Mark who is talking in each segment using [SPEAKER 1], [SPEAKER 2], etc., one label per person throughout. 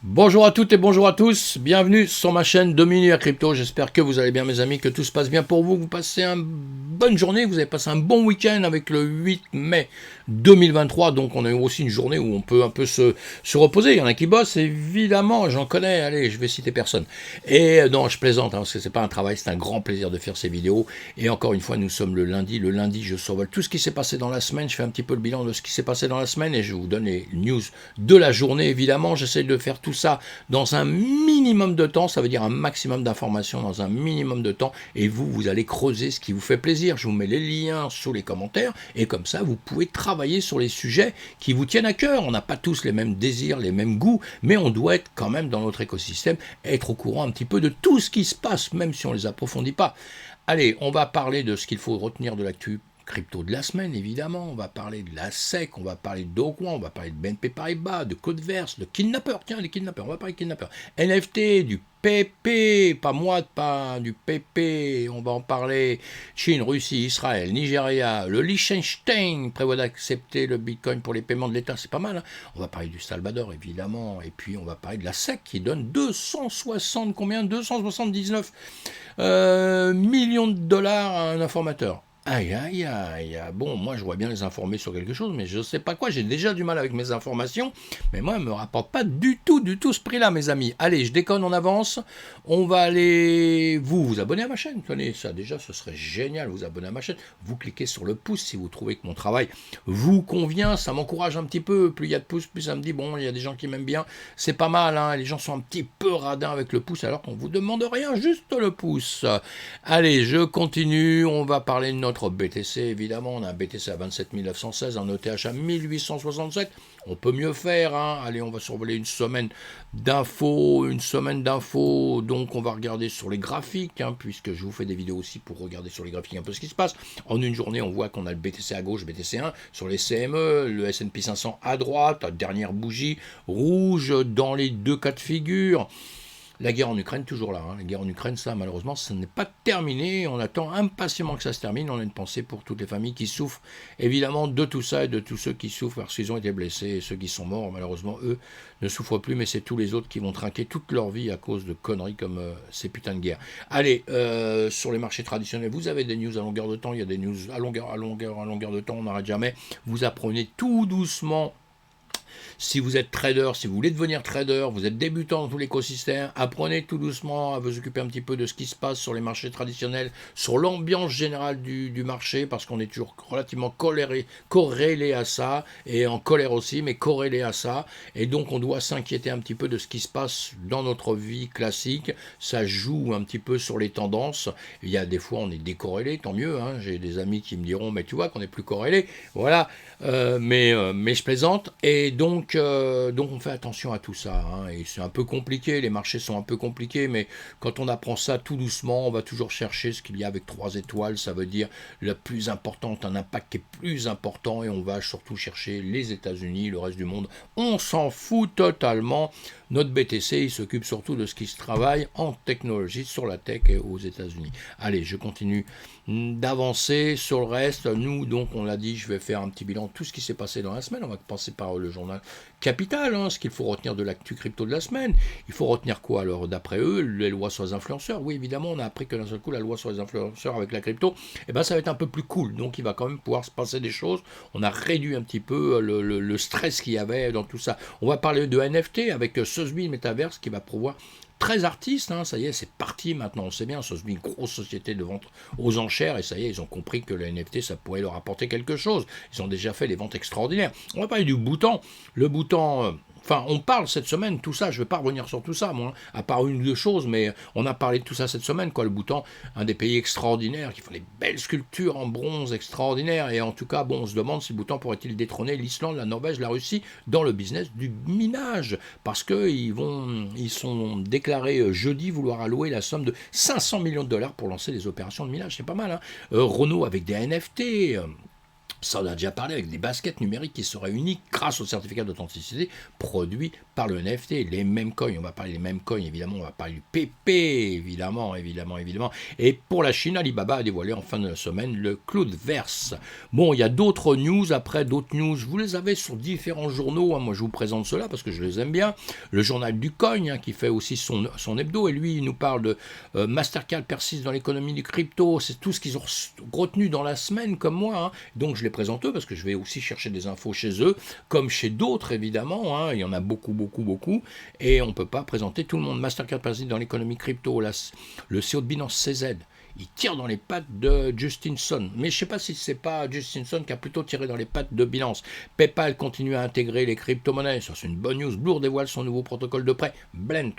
[SPEAKER 1] Bonjour à toutes et bonjour à tous, bienvenue sur ma chaîne 2 minutes à crypto, j'espère que vous allez bien mes amis, que tout se passe bien pour vous, que vous passez une bonne journée, vous avez passé un bon week-end avec le 8 mai 2023, donc on a eu aussi une journée où on peut un peu se reposer, il y en a qui bossent évidemment, j'en connais, allez je vais citer personne, et non je plaisante, parce que c'est pas un travail, c'est un grand plaisir de faire ces vidéos, et encore une fois nous sommes le lundi je survole tout ce qui s'est passé dans la semaine, je fais un petit peu le bilan de ce qui s'est passé dans la semaine, et je vous donne les news de la journée évidemment, j'essaie de faire tout ça dans un minimum de temps, ça veut dire un maximum d'informations dans un minimum de temps, et vous allez creuser ce qui vous fait plaisir. Je vous mets les liens sous les commentaires, et comme ça, vous pouvez travailler sur les sujets qui vous tiennent à cœur. On n'a pas tous les mêmes désirs, les mêmes goûts, mais on doit être quand même dans notre écosystème, être au courant un petit peu de tout ce qui se passe, même si on ne les approfondit pas. Allez, on va parler de ce qu'il faut retenir de l'actu crypto de la semaine, évidemment, on va parler de la SEC, on va parler de Dogecoin, on va parler de BNP Paribas, de Codeverse, de Kidnapper, tiens, les Kidnappers, on va parler de Kidnapper, NFT, du PP, pas du PP, on va en parler, Chine, Russie, Israël, Nigeria, le Liechtenstein prévoit d'accepter le Bitcoin pour les paiements de l'État, c'est pas mal, hein. On va parler du Salvador, évidemment, et puis on va parler de la SEC qui donne 279 millions de dollars à un informateur. Aïe, aïe, aïe. Bon, moi, je vois bien les informer sur quelque chose, mais je ne sais pas quoi. J'ai déjà du mal avec mes informations. Mais moi, elle ne me rapporte pas du tout ce prix-là, mes amis. Allez, je déconne en avance. On va aller vous abonner à ma chaîne. Tenez, ça, déjà, ce serait génial, vous abonner à ma chaîne. Vous cliquez sur le pouce si vous trouvez que mon travail vous convient. Ça m'encourage un petit peu. Plus il y a de pouces, plus ça me dit, bon, il y a des gens qui m'aiment bien. C'est pas mal, hein. Les gens sont un petit peu radins avec le pouce, alors qu'on ne vous demande rien, juste le pouce. Allez, je continue. On va parler de notre BTC, évidemment, on a un BTC à 27 916, un ETH à 1867, on peut mieux faire, hein. Allez, on va survoler une semaine d'infos, donc on va regarder sur les graphiques, hein, puisque je vous fais des vidéos aussi pour regarder sur les graphiques un peu ce qui se passe. En une journée, on voit qu'on a le BTC à gauche, BTC 1, sur les CME, le S&P 500 à droite, dernière bougie rouge dans les deux cas de figure. La guerre en Ukraine, toujours là. Hein. La guerre en Ukraine, ça, malheureusement, ça n'est pas terminé. On attend impatiemment que ça se termine. On a une pensée pour toutes les familles qui souffrent, évidemment, de tout ça et de tous ceux qui souffrent parce qu'ils ont été blessés. Et ceux qui sont morts, malheureusement, eux, ne souffrent plus, mais c'est tous les autres qui vont trinquer toute leur vie à cause de conneries comme ces putains de guerres. Allez, sur les marchés traditionnels, vous avez des news à longueur de temps. Il y a des news à longueur de temps. On n'arrête jamais. Vous apprenez tout doucement. Si vous êtes trader, si vous voulez devenir trader, vous êtes débutant dans tout l'écosystème, apprenez tout doucement à vous occuper un petit peu de ce qui se passe sur les marchés traditionnels, sur l'ambiance générale du marché, parce qu'on est toujours relativement corrélé à ça, et en colère aussi, mais corrélé à ça, et donc on doit s'inquiéter un petit peu de ce qui se passe dans notre vie classique, ça joue un petit peu sur les tendances, il y a des fois on est décorrélé, tant mieux, hein. J'ai des amis qui me diront, mais tu vois qu'on est plus corrélé, voilà, mais je plaisante, et donc on fait attention à tout ça, hein, et c'est un peu compliqué, les marchés sont un peu compliqués, mais quand on apprend ça tout doucement, on va toujours chercher ce qu'il y a avec 3 étoiles, ça veut dire la plus importante, un impact qui est plus important, et on va surtout chercher les États-Unis, le reste du monde, on s'en fout totalement. Notre BTC, il s'occupe surtout de ce qui se travaille en technologie, sur la tech et aux États-Unis. Allez, je continue d'avancer sur le reste. Nous, donc, on l'a dit, je vais faire un petit bilan de tout ce qui s'est passé dans la semaine. On va passer par le journal Capital, hein, ce qu'il faut retenir de l'actu crypto de la semaine. Il faut retenir quoi alors d'après eux? Les lois sur les influenceurs. Oui, évidemment, on a appris que d'un seul coup, la loi sur les influenceurs avec la crypto, eh ben, ça va être un peu plus cool. Donc, il va quand même pouvoir se passer des choses. On a réduit un petit peu le stress qu'il y avait dans tout ça. On va parler de NFT avec Sotheby's Metaverse qui va pouvoir 13 artistes, hein, ça y est, c'est parti maintenant, on sait bien, Sotheby's, une grosse société de vente aux enchères, et ça y est, ils ont compris que le NFT, ça pourrait leur apporter quelque chose. Ils ont déjà fait des ventes extraordinaires. On va parler du Bhoutan. Le Bhoutan, enfin, on parle cette semaine, tout ça, je ne vais pas revenir sur tout ça, moi, hein, à part une ou deux choses, mais on a parlé de tout ça cette semaine, quoi. Le Bhoutan, un des pays extraordinaires, qui font des belles sculptures en bronze extraordinaires, et en tout cas, bon, on se demande si le Bhoutan pourrait-il détrôner l'Islande, la Norvège, la Russie, dans le business du minage, parce qu'ils sont déclarés jeudi vouloir allouer la somme de 500 millions de dollars pour lancer des opérations de minage, c'est pas mal, hein. Renault avec des NFT, Ça, on a déjà parlé avec des baskets numériques qui seraient uniques grâce au certificat d'authenticité produit par le NFT. Les mêmes coins, on va parler des mêmes coins, évidemment, on va parler du PP, évidemment. Et pour la Chine, Alibaba a dévoilé en fin de semaine le Cloudverse. Bon, il y a d'autres news, après d'autres news, vous les avez sur différents journaux, hein. Moi je vous présente cela parce que je les aime bien. Le journal du Coin, hein, qui fait aussi son hebdo, et lui, il nous parle de Mastercard persiste dans l'économie du crypto, c'est tout ce qu'ils ont retenu dans la semaine, comme moi, hein. Donc je les présente eux parce que je vais aussi chercher des infos chez eux, comme chez d'autres évidemment, hein. Il y en a beaucoup, et on ne peut pas présenter tout le monde. Mastercard persiste dans l'économie crypto, le CEO de Binance CZ, il tire dans les pattes de Justin Sun. Mais je ne sais pas si c'est pas Justin Sun qui a plutôt tiré dans les pattes de Binance. PayPal continue à intégrer les crypto-monnaies. Ça, c'est une bonne news. Blur dévoile son nouveau protocole de prêt. Blend,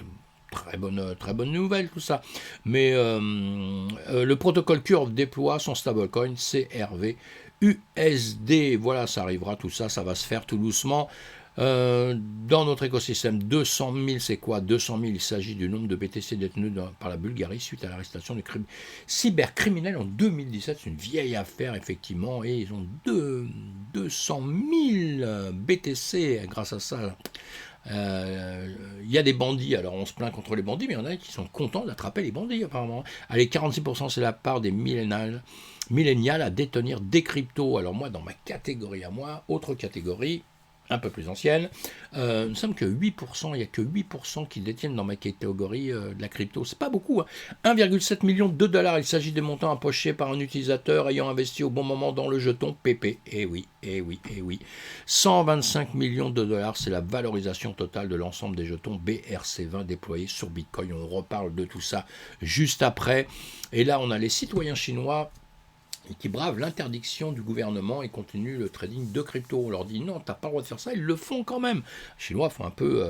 [SPEAKER 1] très bonne nouvelle tout ça. Mais le protocole Curve déploie son stablecoin CRV USD. Voilà, ça arrivera, tout ça, ça va se faire tout doucement. Dans notre écosystème, 200 000, c'est quoi 200 000, il s'agit du nombre de BTC détenus par la Bulgarie suite à l'arrestation du cybercriminel en 2017. C'est une vieille affaire, effectivement, et ils ont 200 000 BTC grâce à ça. Il y a des bandits, alors on se plaint contre les bandits, mais il y en a qui sont contents d'attraper les bandits, apparemment. Allez, 46%, c'est la part des millénials à détenir des cryptos. Alors moi, dans ma catégorie à moi, autre catégorie, un peu plus ancienne, nous ne sommes que 8%, il n'y a que 8% qui détiennent dans ma catégorie de la crypto. C'est pas beaucoup, hein. 1,7 million de dollars, il s'agit des montants empochés par un utilisateur ayant investi au bon moment dans le jeton PP. Eh oui. 125 millions de dollars, c'est la valorisation totale de l'ensemble des jetons BRC20 déployés sur Bitcoin. On reparle de tout ça juste après. Et là, on a les citoyens chinois qui bravent l'interdiction du gouvernement et continuent le trading de crypto. On leur dit non, t'as pas le droit de faire ça, ils le font quand même. Les Chinois font un peu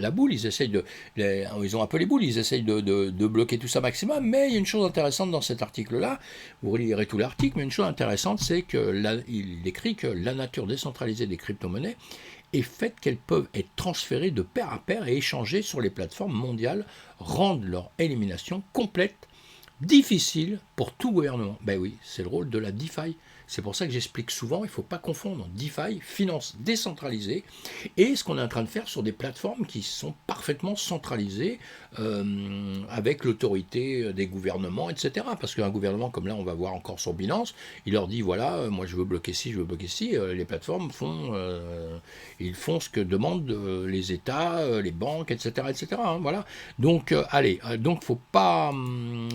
[SPEAKER 1] la boule, ils ont un peu les boules, ils essayent de bloquer tout ça maximum, mais il y a une chose intéressante dans cet article-là, vous relirez tout l'article, mais une chose intéressante, c'est qu'il écrit que la nature décentralisée des crypto-monnaies est faite qu'elles peuvent être transférées de pair à pair et échangées sur les plateformes mondiales, rendent leur élimination complète difficile pour tout gouvernement. Ben oui, c'est le rôle de la DeFi. C'est pour ça que j'explique souvent, il ne faut pas confondre DeFi, finance décentralisée, et ce qu'on est en train de faire sur des plateformes qui sont parfaitement centralisées avec l'autorité des gouvernements, etc. Parce qu'un gouvernement, comme là on va voir encore sur Binance, il leur dit voilà, moi je veux bloquer ci, les plateformes ils font ce que demandent les États, les banques, etc. hein, voilà. Donc donc faut pas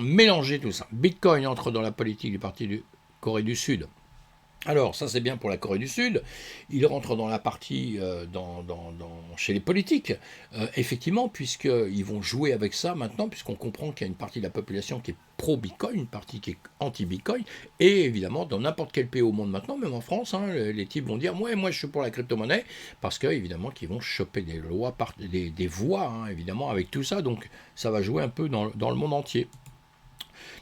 [SPEAKER 1] mélanger tout ça. Bitcoin entre dans la politique du parti de Corée du Sud. Alors, ça c'est bien pour la Corée du Sud, il rentre dans la partie chez les politiques, effectivement, puisqu'ils vont jouer avec ça maintenant, puisqu'on comprend qu'il y a une partie de la population qui est pro-Bitcoin, une partie qui est anti-Bitcoin, et évidemment, dans n'importe quel pays au monde maintenant, même en France, hein, les types vont dire, moi je suis pour la crypto-monnaie, parce qu'évidemment qu'ils vont choper des lois, des voix, hein, évidemment, avec tout ça, donc ça va jouer un peu dans le monde entier.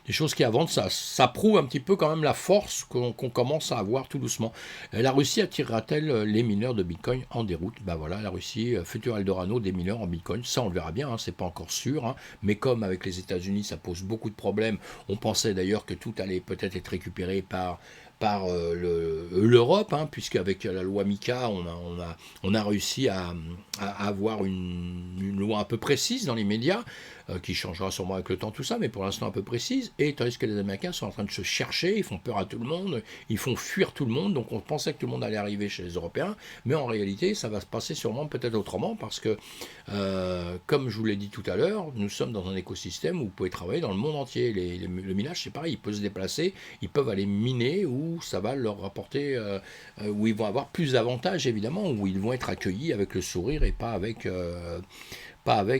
[SPEAKER 1] Des choses qui avancent, ça prouve un petit peu quand même la force qu'on commence à avoir tout doucement. La Russie attirera-t-elle les mineurs de Bitcoin en déroute? Ben voilà, la Russie, futur Eldorado des mineurs en Bitcoin, ça on le verra bien, hein, c'est pas encore sûr, hein, mais comme avec les États-Unis ça pose beaucoup de problèmes, on pensait d'ailleurs que tout allait peut-être être récupéré par l'Europe, hein, puisqu'avec la loi MICA, on a réussi à avoir une loi un peu précise dans les médias, qui changera sûrement avec le temps tout ça, mais pour l'instant un peu précise, et tandis que les Américains sont en train de se chercher, ils font peur à tout le monde, ils font fuir tout le monde, donc on pensait que tout le monde allait arriver chez les Européens, mais en réalité ça va se passer sûrement peut-être autrement, parce que comme je vous l'ai dit tout à l'heure, nous sommes dans un écosystème où vous pouvez travailler dans le monde entier, le minage c'est pareil, il peut se déplacer, ils peuvent aller miner, où ça va leur rapporter, où ils vont avoir plus d'avantages évidemment, où ils vont être accueillis avec le sourire et pas avec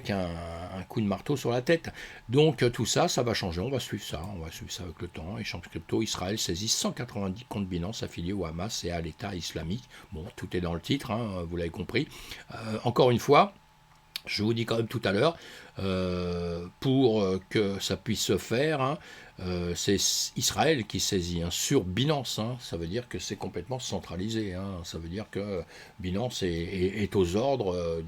[SPEAKER 1] un coup de marteau sur la tête. Donc tout ça, ça va changer, on va suivre ça avec le temps. Échange crypto, Israël saisit 190 comptes Binance affiliés au Hamas et à l'État islamique. Bon, tout est dans le titre, hein, vous l'avez compris. Encore une fois, je vous dis quand même tout à l'heure, pour que ça puisse se faire, hein, c'est Israël qui saisit, hein, sur Binance, hein. Ça veut dire que c'est complètement centralisé, hein. Ça veut dire que Binance est aux ordres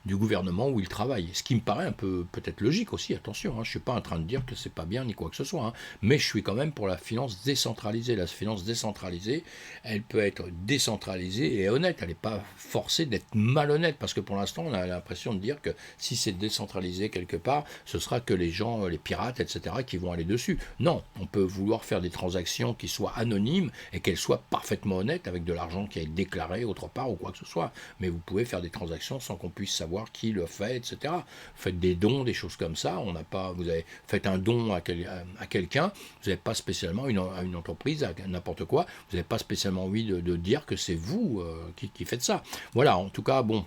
[SPEAKER 1] du gouvernement où il travaille. Ce qui me paraît un peu peut-être logique aussi, attention, hein. Je ne suis pas en train de dire que c'est pas bien ni quoi que ce soit, hein. Mais je suis quand même pour la finance décentralisée. La finance décentralisée, elle peut être décentralisée et honnête. Elle n'est pas forcée d'être malhonnête, parce que pour l'instant, on a l'impression de dire que si c'est décentralisé quelque part, ce sera que les gens, les pirates, etc., qui vont aller dessus. Non, on peut vouloir faire des transactions qui soient anonymes et qu'elles soient parfaitement honnêtes, avec de l'argent qui est déclaré autre part ou quoi que ce soit. Mais vous pouvez faire des transactions sans qu'on puisse savoir qui le fait, etc. Faites des dons, des choses comme ça. On n'a pas, vous avez fait un don à quelqu'un, vous n'avez pas spécialement à une entreprise, à n'importe quoi, vous n'avez pas spécialement envie de dire que c'est vous qui faites ça. Voilà, en tout cas, bon.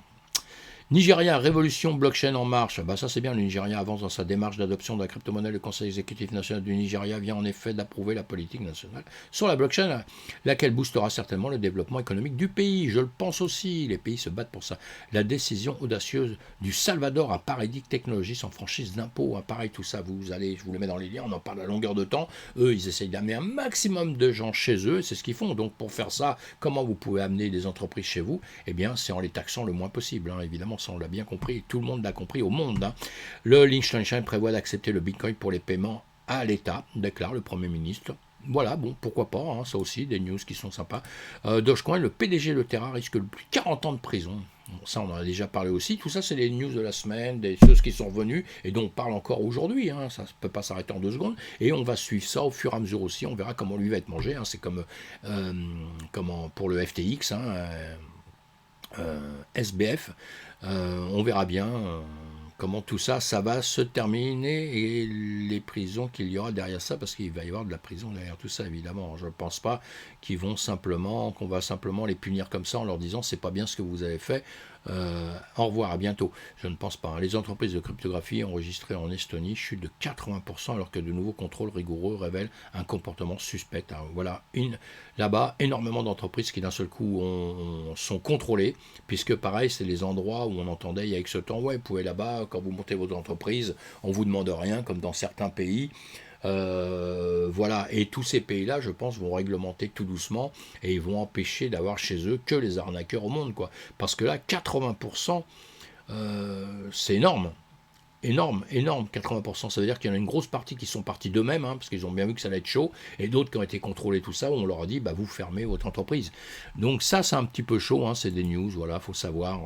[SPEAKER 1] Nigeria, révolution blockchain en marche. Bah ça c'est bien, le Nigeria avance dans sa démarche d'adoption de la crypto-monnaie. Le Conseil exécutif national du Nigeria vient en effet d'approuver la politique nationale sur la blockchain, laquelle boostera certainement le développement économique du pays. Je le pense aussi, les pays se battent pour ça. La décision audacieuse du Salvador, un paradis technologie sans franchise d'impôt, pareil tout ça, je vous le mets dans les liens, on en parle à longueur de temps. Eux, ils essayent d'amener un maximum de gens chez eux, c'est ce qu'ils font. Donc pour faire ça, comment vous pouvez amener des entreprises chez vous? Eh bien, c'est en les taxant le moins possible, hein, évidemment. Ça, on l'a bien compris, tout le monde l'a compris au monde, hein. Le Liechtenstein prévoit d'accepter le Bitcoin pour les paiements à l'État, déclare le Premier ministre. Voilà, bon, pourquoi pas, hein, ça aussi, des news qui sont sympas. Dogecoin, le PDG de Terra risque plus de 40 ans de prison. Bon, ça, on en a déjà parlé aussi. Tout ça, c'est les news de la semaine, des choses qui sont revenues et dont on parle encore aujourd'hui, hein. Ça ne peut pas s'arrêter en 2 secondes. Et on va suivre ça au fur et à mesure aussi. On verra comment lui va être mangé, hein. C'est comme pour le FTX, hein, SBF. On verra bien comment tout ça, ça va se terminer et les prisons qu'il y aura derrière ça, parce qu'il va y avoir de la prison derrière tout ça, évidemment. Je ne pense pas qu'on va simplement les punir comme ça en leur disant c'est pas bien ce que vous avez fait. Au revoir, à bientôt. Je ne pense pas, hein. Les entreprises de cryptographie enregistrées en Estonie chute de 80% alors que de nouveaux contrôles rigoureux révèlent un comportement suspect. Alors, voilà, là-bas, énormément d'entreprises qui d'un seul coup sont contrôlées, puisque pareil, c'est les endroits où on entendait il y a X temps, ouais, vous pouvez là-bas, quand vous montez votre entreprise, on ne vous demande rien, comme dans certains pays. Voilà, et tous ces pays-là, je pense, vont réglementer tout doucement et ils vont empêcher d'avoir chez eux que les arnaqueurs au monde, quoi. Parce que là, 80%, c'est énorme. Énorme, énorme, 80%. Ça veut dire qu'il y en a une grosse partie qui sont partis d'eux-mêmes, hein, parce qu'ils ont bien vu que ça allait être chaud, et d'autres qui ont été contrôlés, tout ça, où on leur a dit, bah, vous fermez votre entreprise. Donc ça, c'est un petit peu chaud, hein, c'est des news, voilà, faut savoir.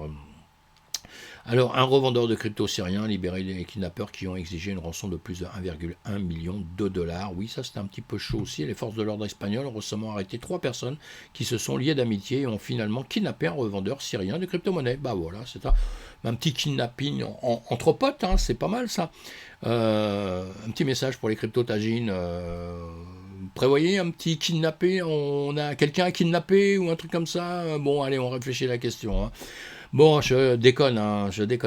[SPEAKER 1] Alors, un revendeur de crypto syrien a libéré les kidnappeurs qui ont exigé une rançon de plus de 1,1 million de dollars. Oui, ça c'était un petit peu chaud aussi. Les forces de l'ordre espagnoles ont récemment arrêté 3 personnes qui se sont liées d'amitié et ont finalement kidnappé un revendeur syrien de crypto-monnaie. Bah voilà, c'est un petit kidnapping entre potes, hein, c'est pas mal ça. Un petit message pour les crypto-tagines. Prévoyez un petit kidnappé, on a quelqu'un à kidnapper ou un truc comme ça. Bon, allez, on réfléchit à la question, hein. Bon, je déconne,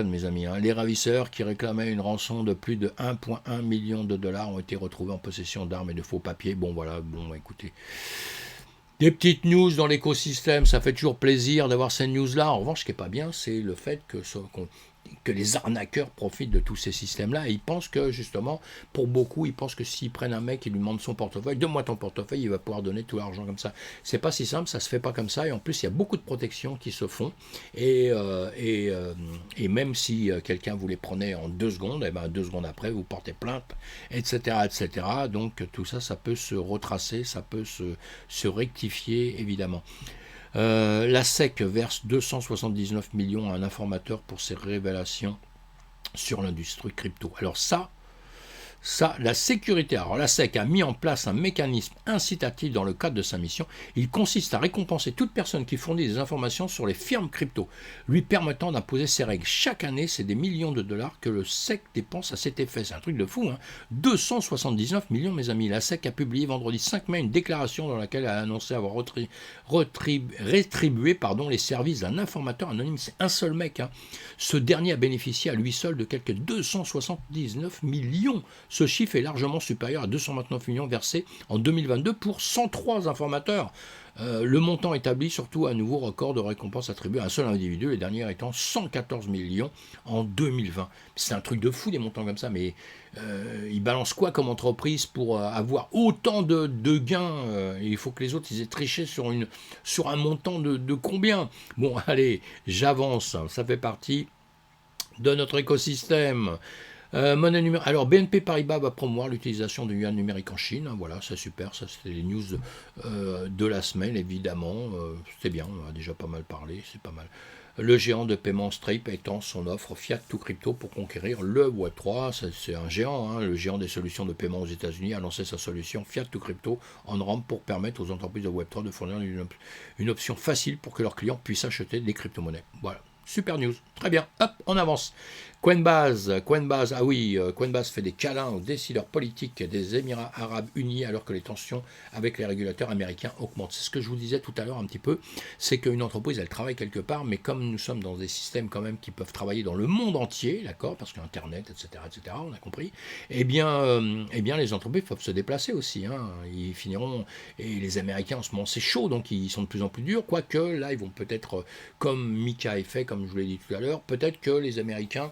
[SPEAKER 1] mes amis, hein. Les ravisseurs qui réclamaient une rançon de plus de 1,1 million de dollars ont été retrouvés en possession d'armes et de faux papiers. Bon, voilà, bon, écoutez. Des petites news dans l'écosystème, ça fait toujours plaisir d'avoir ces news-là. En revanche, ce qui n'est pas bien, c'est le fait que les arnaqueurs profitent de tous ces systèmes-là. Et ils pensent que, justement, pour beaucoup, ils pensent que s'ils prennent un mec et lui demandent son portefeuille, donne-moi ton portefeuille, il va pouvoir donner tout l'argent comme ça. C'est pas si simple, ça se fait pas comme ça. Et en plus, il y a beaucoup de protections qui se font. Et même si quelqu'un vous les prenait en 2 secondes, et ben 2 secondes après, vous portez plainte, etc., etc. Donc tout ça, ça peut se retracer, ça peut se rectifier, évidemment. La SEC verse 279 millions à un informateur pour ses révélations sur l'industrie crypto. Alors ça, la sécurité. Alors la SEC a mis en place un mécanisme incitatif dans le cadre de sa mission. Il consiste à récompenser toute personne qui fournit des informations sur les firmes crypto, lui permettant d'imposer ses règles. Chaque année, c'est des millions de dollars que le SEC dépense à cet effet. C'est un truc de fou, hein. 279 millions, mes amis. La SEC a publié vendredi 5 mai une déclaration dans laquelle elle a annoncé avoir rétribué les services d'un informateur anonyme. C'est un seul mec, hein. Ce dernier a bénéficié à lui seul de quelques 279 millions. Ce chiffre est largement supérieur à 229 millions versés en 2022 pour 103 informateurs. Le montant établi surtout un nouveau record de récompenses attribuées à un seul individu, les dernières étant 114 millions en 2020. C'est un truc de fou des montants comme ça, mais ils balancent quoi comme entreprise pour avoir autant de gains il faut que les autres ils aient triché sur un montant de combien. Bon, allez, j'avance, ça fait partie de notre écosystème. Monnaie numérique. Alors BNP Paribas va promouvoir l'utilisation du yuan numérique en Chine. Voilà, c'est super. Ça, c'était les news de la semaine, évidemment. C'est bien, on a déjà pas mal parlé, c'est pas mal. Le géant de paiement Stripe étend son offre Fiat to Crypto pour conquérir le Web3. C'est un géant, hein. Le géant des solutions de paiement aux États-Unis a lancé sa solution Fiat to Crypto en rampe pour permettre aux entreprises de Web3 de fournir une option facile pour que leurs clients puissent acheter des crypto-monnaies. Voilà. Super news. Très bien. Hop, on avance. Coinbase, ah oui, Coinbase fait des câlins aux décideurs politiques des Émirats Arabes Unis alors que les tensions avec les régulateurs américains augmentent. C'est ce que je vous disais tout à l'heure un petit peu, c'est qu'une entreprise, elle travaille quelque part, mais comme nous sommes dans des systèmes quand même qui peuvent travailler dans le monde entier, d'accord, parce qu'Internet, etc., on a compris, eh bien, les entreprises peuvent se déplacer aussi, hein. Ils finiront, et les Américains en ce moment c'est chaud, donc ils sont de plus en plus durs, quoique là ils vont peut-être, comme Mika a fait, comme je vous l'ai dit tout à l'heure, peut-être que les Américains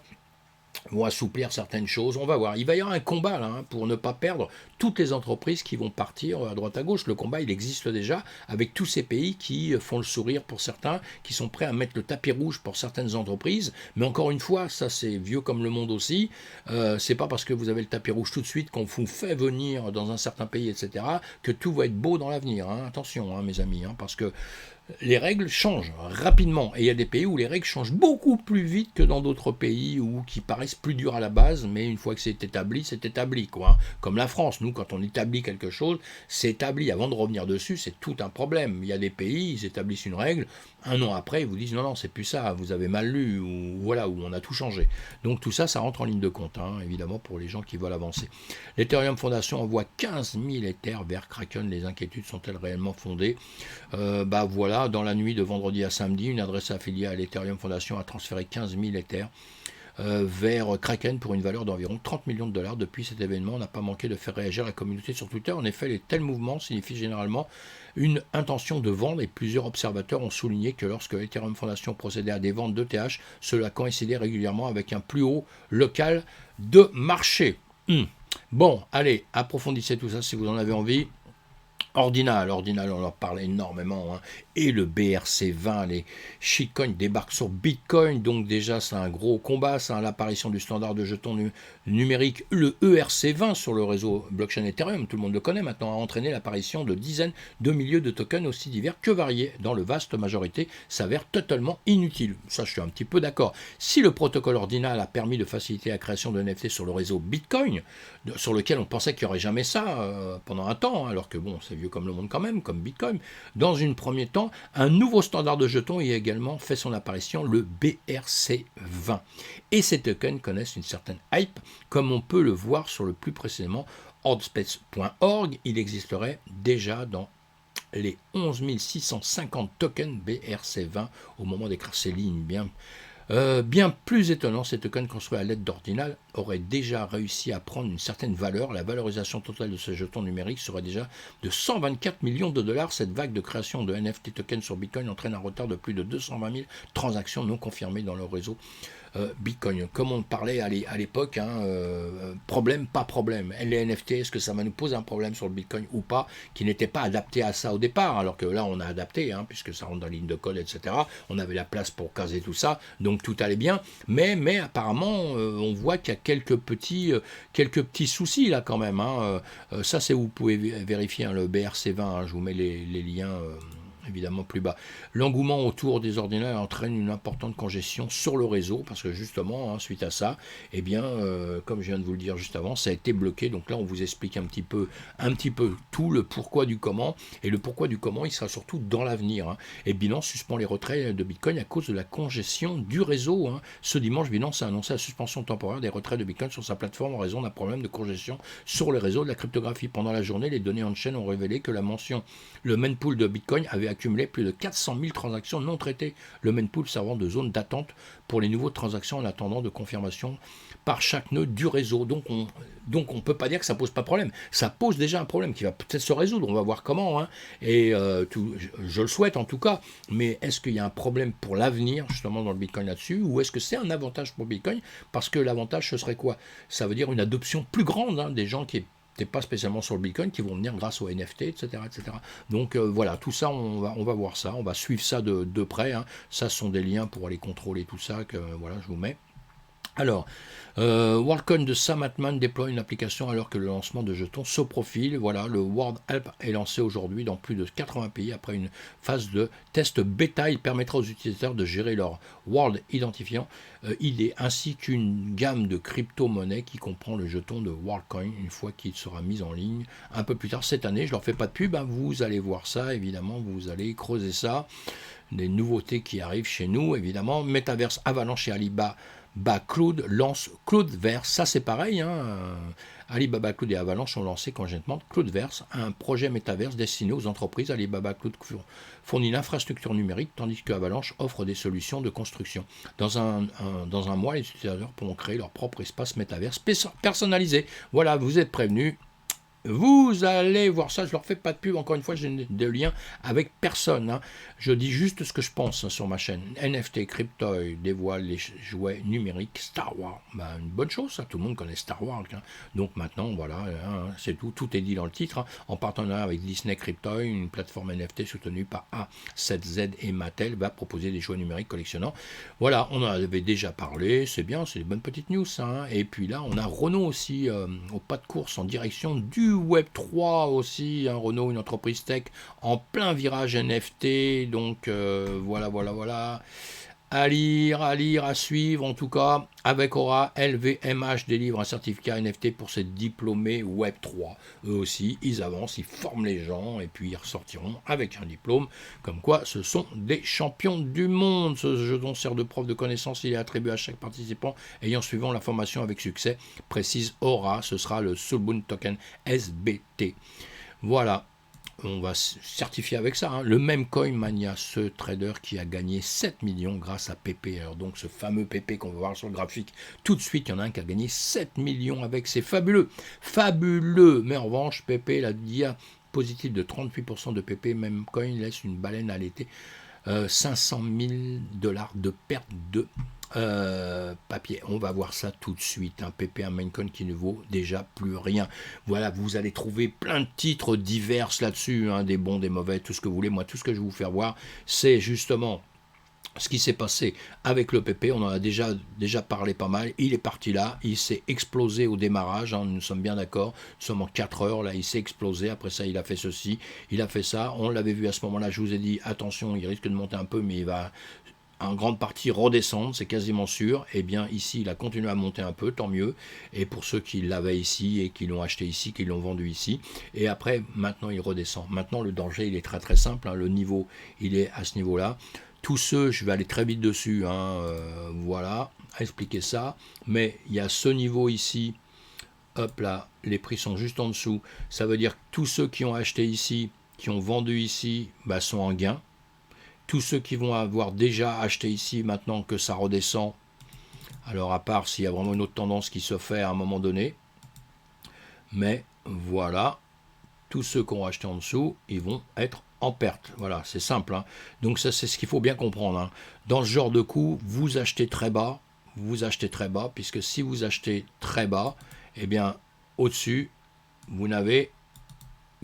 [SPEAKER 1] vont assouplir certaines choses, on va voir. Il va y avoir un combat là, hein, pour ne pas perdre toutes les entreprises qui vont partir à droite à gauche. Le combat, il existe déjà avec tous ces pays qui font le sourire pour certains, qui sont prêts à mettre le tapis rouge pour certaines entreprises. Mais encore une fois, ça c'est vieux comme le monde aussi. C'est pas parce que vous avez le tapis rouge tout de suite qu'on vous fait venir dans un certain pays, etc., que tout va être beau dans l'avenir. Hein. Attention, hein, mes amis, hein, parce que les règles changent rapidement. Et il y a des pays où les règles changent beaucoup plus vite que dans d'autres pays ou qui paraissent plus durs à la base, mais une fois que c'est établi, quoi. Comme la France, nous, quand on établit quelque chose, c'est établi. Avant de revenir dessus, c'est tout un problème. Il y a des pays, ils établissent une règle, un an après, ils vous disent non, c'est plus ça, vous avez mal lu, ou voilà, où on a tout changé. Donc tout ça, ça rentre en ligne de compte, hein, évidemment, pour les gens qui veulent avancer. L'Ethereum Foundation envoie 15 000 Ethers vers Kraken. Les inquiétudes sont-elles réellement fondées? Voilà, dans la nuit de vendredi à samedi, une adresse affiliée à l'Ethereum Foundation a transféré 15 000 Ethers vers Kraken pour une valeur d'environ 30 millions de dollars. Depuis cet événement, on n'a pas manqué de faire réagir la communauté sur Twitter. En effet, les tels mouvements signifient généralement une intention de vendre et plusieurs observateurs ont souligné que lorsque l'Ethereum Foundation procédait à des ventes d'ETH, cela coïncidait régulièrement avec un plus haut local de marché. Bon, allez, approfondissez tout ça si vous en avez envie. Ordinal, on en parle énormément, hein. Et le BRC20, les shitcoins débarquent sur Bitcoin, donc déjà c'est un gros combat, c'est l'apparition du standard de jetons numériques, le ERC20 sur le réseau blockchain Ethereum, tout le monde le connaît maintenant, a entraîné l'apparition de dizaines de milliers de tokens aussi divers que variés, dans le vaste majorité s'avère totalement inutile. Ça je suis un petit peu d'accord. Si le protocole Ordinal a permis de faciliter la création de NFT sur le réseau Bitcoin, sur lequel on pensait qu'il n'y aurait jamais ça pendant un temps, hein, alors que bon, c'est vieux comme le monde quand même, comme Bitcoin, dans un premier temps, un nouveau standard de jetons y a également fait son apparition, le BRC20. Et ces tokens connaissent une certaine hype, comme on peut le voir sur le plus précisément ordspace.org. Il existerait déjà dans les 11 650 tokens BRC20 au moment d'écrire ces lignes. Bien plus étonnant, ces tokens construits à l'aide d'Ordinal auraient déjà réussi à prendre une certaine valeur. La valorisation totale de ces jetons numériques serait déjà de 124 millions de dollars. Cette vague de création de NFT tokens sur Bitcoin entraîne un retard de plus de 220 000 transactions non confirmées dans le réseau Bitcoin. Comme on parlait à l'époque, hein, problème, pas problème. Les NFT, est-ce que ça va nous poser un problème sur le Bitcoin ou pas, qui n'était pas adapté à ça au départ, alors que là on a adapté, hein, puisque ça rentre dans la ligne de code, etc. On avait la place pour caser tout ça, donc tout allait bien, mais apparemment on voit qu'il y a quelques petits soucis là quand même, hein. Ça c'est où vous pouvez vérifier, hein, le BRC20, hein, je vous mets les liens évidemment plus bas. L'engouement autour des ordinateurs entraîne une importante congestion sur le réseau, parce que justement, hein, suite à ça, eh bien, comme je viens de vous le dire juste avant, ça a été bloqué. Donc là, on vous explique un petit peu tout, le pourquoi du comment, et le pourquoi du comment, il sera surtout dans l'avenir, hein. Et Binance suspend les retraits de Bitcoin à cause de la congestion du réseau, hein. Ce dimanche, Binance a annoncé la suspension temporaire des retraits de Bitcoin sur sa plateforme en raison d'un problème de congestion sur le réseau de la cryptographie. Pendant la journée, les données on-chain ont révélé que le main pool de Bitcoin avait accumulait plus de 400 000 transactions non traitées, le mempool servant de zone d'attente pour les nouveaux transactions en attendant de confirmation par chaque nœud du réseau. Donc on ne peut pas dire que ça pose pas de problème. Ça pose déjà un problème qui va peut-être se résoudre, on va voir comment, hein. Et je le souhaite en tout cas, mais est-ce qu'il y a un problème pour l'avenir justement dans le Bitcoin là-dessus, ou est-ce que c'est un avantage pour Bitcoin? Parce que l'avantage ce serait quoi? Ça veut dire une adoption plus grande, hein, des gens qui n'étaient pas spécialement sur le Bitcoin, qui vont venir grâce au NFT, etc. etc. Donc voilà, tout ça, on va voir ça, on va suivre ça de près, hein. Ça, ce sont des liens pour aller contrôler tout ça, que voilà, je vous mets. Alors, WorldCoin de Sam Altman déploie une application alors que le lancement de jetons se profile. Voilà, le World App est lancé aujourd'hui dans plus de 80 pays après une phase de test bêta. Il permettra aux utilisateurs de gérer leur World Identifiant ID ainsi qu'une gamme de crypto-monnaies qui comprend le jeton de WorldCoin une fois qu'il sera mis en ligne un peu plus tard cette année. Je leur fais pas de pub, hein, vous allez voir ça, évidemment, vous allez creuser ça. Des nouveautés qui arrivent chez nous, évidemment. Metaverse, Avalanche et Alibaba Cloud lance Cloudverse, ça c'est pareil, hein. Alibaba Cloud et Avalanche ont lancé conjointement Cloudverse, un projet métaverse destiné aux entreprises. Alibaba Cloud fournit l'infrastructure numérique, tandis que Avalanche offre des solutions de construction. Dans un mois, les utilisateurs pourront créer leur propre espace métaverse personnalisé. Voilà, vous êtes prévenus. Vous allez voir ça, je leur fais pas de pub, encore une fois, j'ai de lien avec personne, hein. Je dis juste ce que je pense, hein, sur ma chaîne. NFT Cryptoid dévoile les jouets numériques Star Wars. Une bonne chose, ça, tout le monde connaît Star Wars, hein. Donc maintenant, voilà, hein, c'est tout est dit dans le titre, hein. En partenariat avec Disney Cryptoid, une plateforme NFT soutenue par A7Z et Mattel, va proposer des jouets numériques collectionnants. Voilà, on en avait déjà parlé, c'est bien, c'est des bonnes petites news, ça, hein. Et puis là, on a Renault aussi, au pas de course en direction du Web3 aussi, hein, Renault, une entreprise tech en plein virage NFT, donc voilà. À lire, à suivre, en tout cas, avec Aura, LVMH délivre un certificat NFT pour ses diplômés Web3. Eux aussi, ils avancent, ils forment les gens, et puis ils ressortiront avec un diplôme, comme quoi ce sont des champions du monde. Ce jeton sert de preuve de connaissance, il est attribué à chaque participant ayant suivi la formation avec succès, précise Aura, ce sera le Soulboon Token SBT. Voilà. On va certifier avec ça, hein. Le même CoinMania, ce trader qui a gagné 7 millions grâce à PP. Alors donc ce fameux PP qu'on va voir sur le graphique, tout de suite, il y en a un qui a gagné 7 millions avec, c'est fabuleux. Fabuleux. Mais en revanche, PP, la diapositive de 38% de PP, même coin laisse une baleine à l'été. 500 000 $ de perte de papier. On va voir ça tout de suite. Un PP, un maincoin qui ne vaut déjà plus rien. Voilà, vous allez trouver plein de titres divers là-dessus, hein, des bons, des mauvais, tout ce que vous voulez. Moi, tout ce que je vais vous faire voir, c'est justement ce qui s'est passé avec le PP. On en a déjà parlé pas mal. Il est parti là, il s'est explosé au démarrage, hein, nous sommes bien d'accord. Nous sommes en 4 heures, là, il s'est explosé. Après ça, il a fait ceci, il a fait ça. On l'avait vu à ce moment-là, je vous ai dit, attention, il risque de monter un peu, mais il va en grande partie redescendre, c'est quasiment sûr. Et bien ici, il a continué à monter un peu, tant mieux. Et pour ceux qui l'avaient ici et qui l'ont acheté ici, qui l'ont vendu ici. Et après, maintenant, il redescend. Maintenant, le danger, il est très très simple, hein. Le niveau, il est à ce niveau-là. Tous ceux, je vais aller très vite dessus, hein, voilà, à expliquer ça. Mais il y a ce niveau ici, hop là, les prix sont juste en dessous. Ça veut dire que tous ceux qui ont acheté ici, qui ont vendu ici, sont en gain. Tous ceux qui vont avoir déjà acheté ici, maintenant que ça redescend, alors à part s'il y a vraiment une autre tendance qui se fait à un moment donné, mais voilà, tous ceux qui ont acheté en dessous, ils vont être en perte. Voilà, c'est simple, hein. Donc ça, c'est ce qu'il faut bien comprendre, hein. Dans ce genre de coup, vous achetez très bas, puisque si vous achetez très bas, eh bien, au-dessus, vous n'avez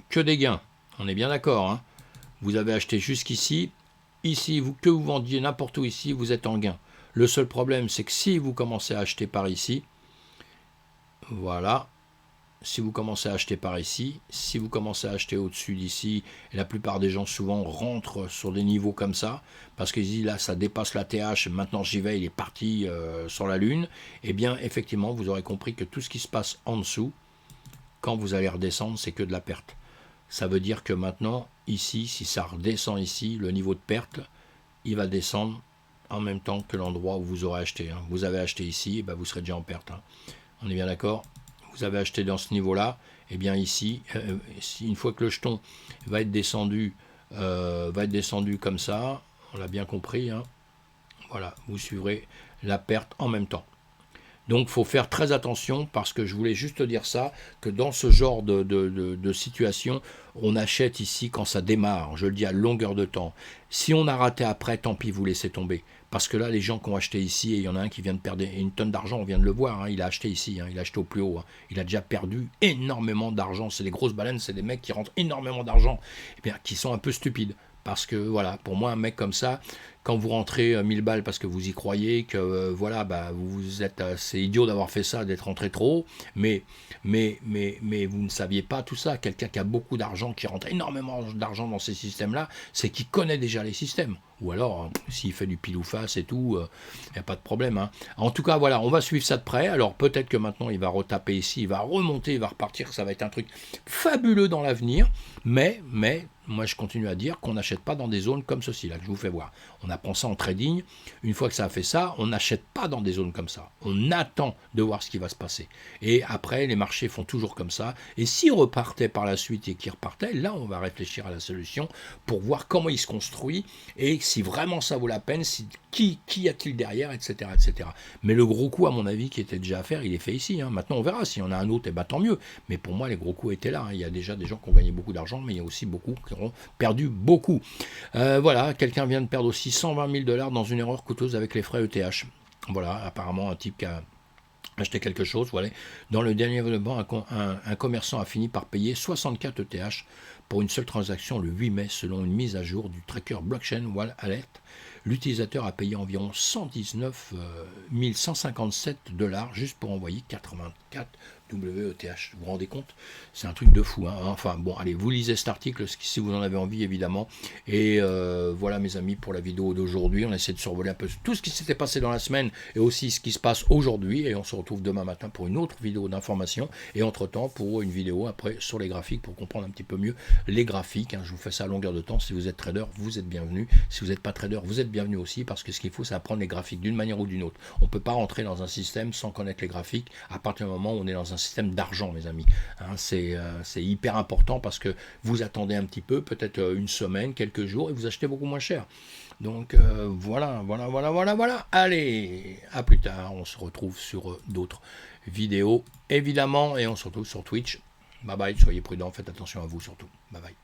[SPEAKER 1] que des gains. On est bien d'accord, hein. Vous avez acheté jusqu'ici. Ici, que vous vendiez n'importe où ici, vous êtes en gain. Le seul problème, c'est que si vous commencez à acheter par ici, voilà, si vous commencez à acheter par ici, si vous commencez à acheter au-dessus d'ici, et la plupart des gens souvent rentrent sur des niveaux comme ça, parce qu'ils disent là, ça dépasse la TH, maintenant j'y vais, il est parti sur la Lune, eh bien, effectivement, vous aurez compris que tout ce qui se passe en dessous, quand vous allez redescendre, c'est que de la perte. Ça veut dire que maintenant, ici, si ça redescend ici, le niveau de perte, il va descendre en même temps que l'endroit où vous aurez acheté, hein. Vous avez acheté ici, vous serez déjà en perte, hein. On est bien d'accord? Vous avez acheté dans ce niveau-là, et bien ici, une fois que le jeton va être descendu va être descendu comme ça, on l'a bien compris, hein. Voilà, vous suivrez la perte en même temps. Donc, il faut faire très attention parce que je voulais juste dire ça, que dans ce genre de situation, on achète ici quand ça démarre, je le dis à longueur de temps. Si on a raté après, tant pis, vous laissez tomber. Parce que là, les gens qui ont acheté ici, et il y en a un qui vient de perdre une tonne d'argent, on vient de le voir, hein, il a acheté ici, hein, il a acheté au plus haut, hein, il a déjà perdu énormément d'argent. C'est des grosses baleines, c'est des mecs qui rentrent énormément d'argent, eh bien, qui sont un peu stupides. Parce que voilà, pour moi, un mec comme ça, quand vous rentrez 1000 balles parce que vous y croyez, que voilà, bah, vous êtes assez idiot d'avoir fait ça, d'être rentré trop haut, mais vous ne saviez pas tout ça. Quelqu'un qui a beaucoup d'argent, qui rentre énormément d'argent dans ces systèmes-là, c'est qu'il connaît déjà les systèmes. Ou alors, s'il fait du pile ou face et tout, il n'y a pas de problème, hein. En tout cas, voilà, on va suivre ça de près. Alors peut-être que maintenant, il va retaper ici, il va remonter, il va repartir. Ça va être un truc fabuleux dans l'avenir. Mais, moi, je continue à dire qu'on n'achète pas dans des zones comme ceci, là, que je vous fais voir. On apprend ça en trading. Une fois que ça a fait ça, on n'achète pas dans des zones comme ça. On attend de voir ce qui va se passer. Et après, les marchés font toujours comme ça. Et s'ils repartaient par la suite et qu'ils repartaient, là, on va réfléchir à la solution pour voir comment il se construit et si vraiment ça vaut la peine, qui y a-t-il derrière, etc., etc. Mais le gros coup, à mon avis, qui était déjà à faire, il est fait ici, hein. Maintenant, on verra. S'il y en a un autre, eh ben, tant mieux. Mais pour moi, les gros coups étaient là, hein. Il y a déjà des gens qui ont gagné beaucoup d'argent, mais il y a aussi beaucoup qui ont perdu beaucoup. Voilà, quelqu'un vient de perdre aussi 120 000 $ dans une erreur coûteuse avec les frais ETH. Voilà, apparemment, un type qui a acheté quelque chose. Voilà. Dans le dernier événement, un commerçant a fini par payer 64 ETH pour une seule transaction le 8 mai, selon une mise à jour du tracker blockchain Wallet. L'utilisateur a payé environ 119 157 $ juste pour envoyer 84 WETH. Vous vous rendez compte? C'est un truc de fou, hein. Enfin bon, allez, vous lisez cet article si vous en avez envie, évidemment. Et voilà, mes amis, pour la vidéo d'aujourd'hui. On essaie de survoler un peu tout ce qui s'était passé dans la semaine et aussi ce qui se passe aujourd'hui. Et on se retrouve demain matin pour une autre vidéo d'information. Et entre-temps, pour une vidéo après sur les graphiques pour comprendre un petit peu mieux les graphiques, hein. Je vous fais ça à longueur de temps. Si vous êtes trader, vous êtes bienvenu. Si vous n'êtes pas trader, vous êtes bienvenue aussi, parce que ce qu'il faut, c'est apprendre les graphiques d'une manière ou d'une autre. On ne peut pas rentrer dans un système sans connaître les graphiques à partir du moment où on est dans un système d'argent, mes amis, hein. C'est hyper important parce que vous attendez un petit peu, peut-être une semaine, quelques jours, et vous achetez beaucoup moins cher. Donc voilà. Allez, à plus tard. On se retrouve sur d'autres vidéos, évidemment, et on se retrouve sur Twitch. Bye bye, soyez prudents, faites attention à vous surtout. Bye bye.